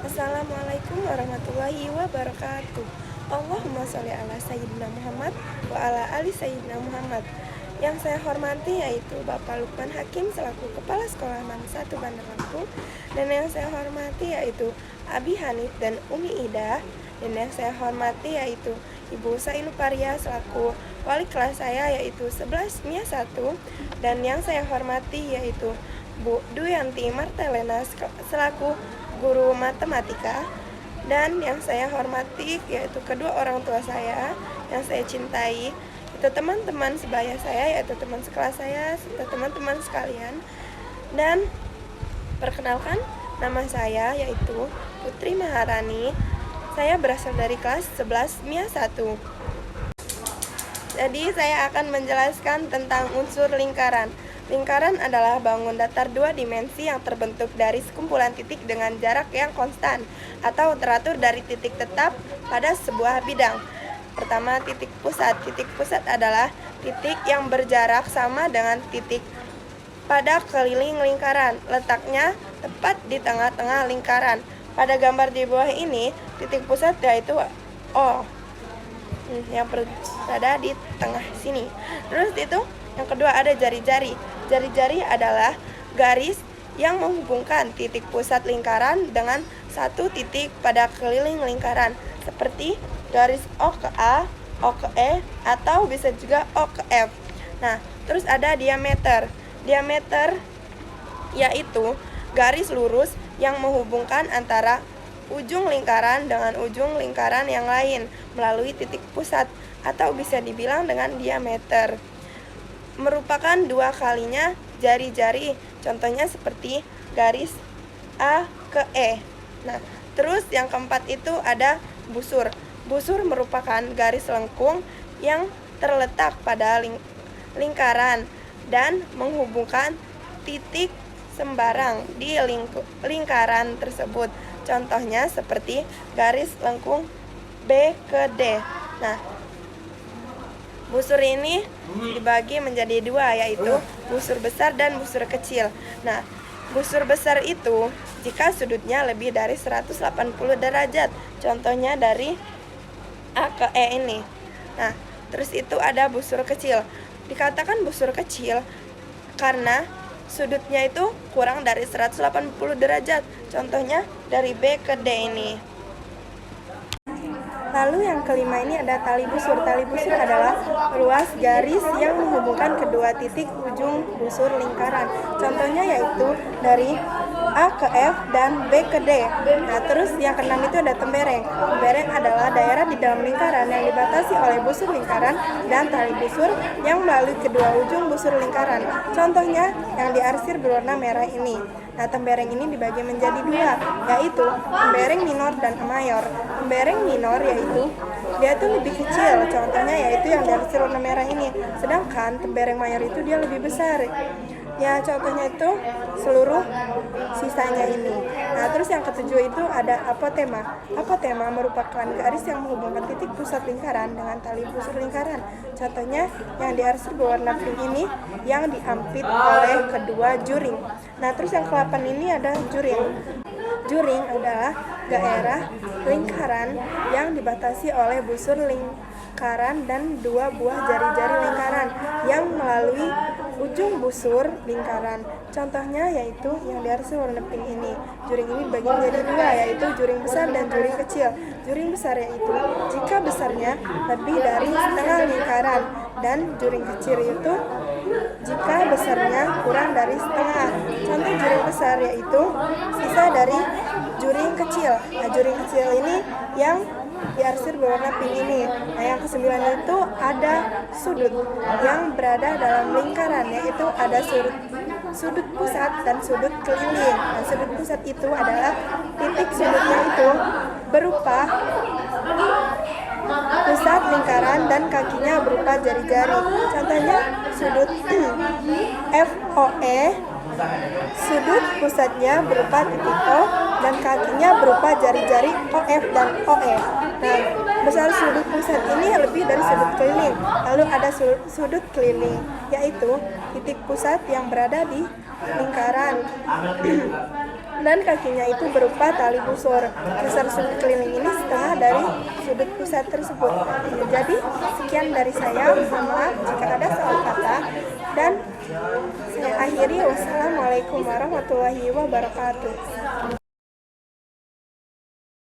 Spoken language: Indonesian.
Assalamualaikum warahmatullahi wabarakatuh. Allahumma sholli ala Sayyidina Muhammad wa ala ali Sayyidina Muhammad. Yang saya hormati yaitu Bapak Lukman Hakim selaku Kepala Sekolah Man 1 Bandar Lampung, dan yang saya hormati yaitu Abi Hanif dan Umi Ida, dan yang saya hormati yaitu Ibu Sainu Paria selaku wali kelas saya yaitu 11 MIA 1, dan yang saya hormati yaitu Bu Duyanti Martelena selaku guru matematika, dan yang saya hormati yaitu kedua orang tua saya yang saya cintai, itu teman-teman sebaya saya yaitu teman sekelas saya serta teman-teman sekalian. Dan perkenalkan, nama saya yaitu Putri Maharani. Saya berasal dari kelas 11 MIA 1. Jadi saya akan menjelaskan tentang unsur lingkaran. Lingkaran adalah bangun datar dua dimensi yang terbentuk dari sekumpulan titik dengan jarak yang konstan atau teratur dari titik tetap pada sebuah bidang. Pertama, titik pusat. Titik pusat adalah titik yang berjarak sama dengan titik pada keliling lingkaran. Letaknya tepat di tengah-tengah lingkaran. Pada gambar di bawah ini, titik pusat yaitu O yang berada di tengah sini. Terus itu yang kedua ada jari-jari. Jari-jari adalah garis yang menghubungkan titik pusat lingkaran dengan satu titik pada keliling lingkaran, seperti garis O ke A, O ke E, atau bisa juga O ke F. Nah, terus ada diameter. Diameter yaitu garis lurus yang menghubungkan antara ujung lingkaran dengan ujung lingkaran yang lain melalui titik pusat, atau bisa dibilang dengan diameter. Merupakan dua kalinya jari-jari, contohnya seperti garis A ke E. Nah, terus yang keempat itu ada busur. Busur merupakan garis lengkung yang terletak pada lingkaran dan menghubungkan titik sembarang di lingkaran tersebut. Contohnya seperti garis lengkung B ke D. Nah, busur ini dibagi menjadi dua, yaitu busur besar dan busur kecil. Nah, busur besar itu jika sudutnya lebih dari 180 derajat. Contohnya dari A ke E ini. Nah, terus itu ada busur kecil. Dikatakan busur kecil karena sudutnya itu kurang dari 180 derajat. Contohnya dari B ke D ini. Lalu yang kelima ini ada tali busur. Tali busur adalah ruas garis yang menghubungkan kedua titik ujung busur lingkaran. Contohnya yaitu dari A ke F dan B ke D. Nah, terus yang keenam itu ada tembereng. Tembereng adalah daerah di dalam lingkaran yang dibatasi oleh busur lingkaran dan tali busur yang melalui kedua ujung busur lingkaran. Contohnya yang diarsir berwarna merah ini. Nah, tembereng ini dibagi menjadi dua, yaitu tembereng minor dan mayor. Tembereng minor yaitu dia itu lebih kecil, contohnya yaitu yang diarsir warna merah ini. Sedangkan tembereng mayor itu dia lebih besar. Ya, contohnya itu seluruh sisanya ini. Nah, terus yang ketujuh itu ada apotema. Apotema merupakan garis yang menghubungkan titik pusat lingkaran dengan tali busur lingkaran. Contohnya yang diarsir berwarna pink ini yang diampit oleh kedua juring. Nah, terus yang ke-8 ini ada juring. Juring adalah daerah lingkaran yang dibatasi oleh busur lingkaran dan dua buah jari-jari lingkaran yang melalui ujung busur lingkaran. Contohnya yaitu yang diarsir warna pink ini. Juring ini dibagi menjadi dua, yaitu juring besar dan juring kecil. Juring besar yaitu jika besarnya lebih dari setengah lingkaran, dan juring kecil itu jika besarnya kurang dari setengah. Contoh juring besar yaitu sisa dari juring kecil. Nah, juring kecil ini yang diarsir berwarna pink ini. Nah, yang ke-9 itu ada sudut yang berada dalam lingkaran, yaitu ada sudut pusat dan sudut keliling. Nah, sudut pusat itu adalah titik sudutnya itu berupa pusat lingkaran dan kakinya berupa jari-jari. Contohnya sudut FOE, sudut pusatnya berupa titik O dan kakinya berupa jari-jari OF dan OE. Nah, besar sudut pusat ini lebih dari sudut keliling. Lalu ada sudut keliling, yaitu titik pusat yang berada di lingkaran. dan kakinya itu berupa tali busur. Besar sudut keliling ini setengah dari sudut pusat tersebut. Jadi sekian dari saya, mohon maaf jika ada salah kata, dan saya akhiri. Wassalamualaikum warahmatullahi wabarakatuh.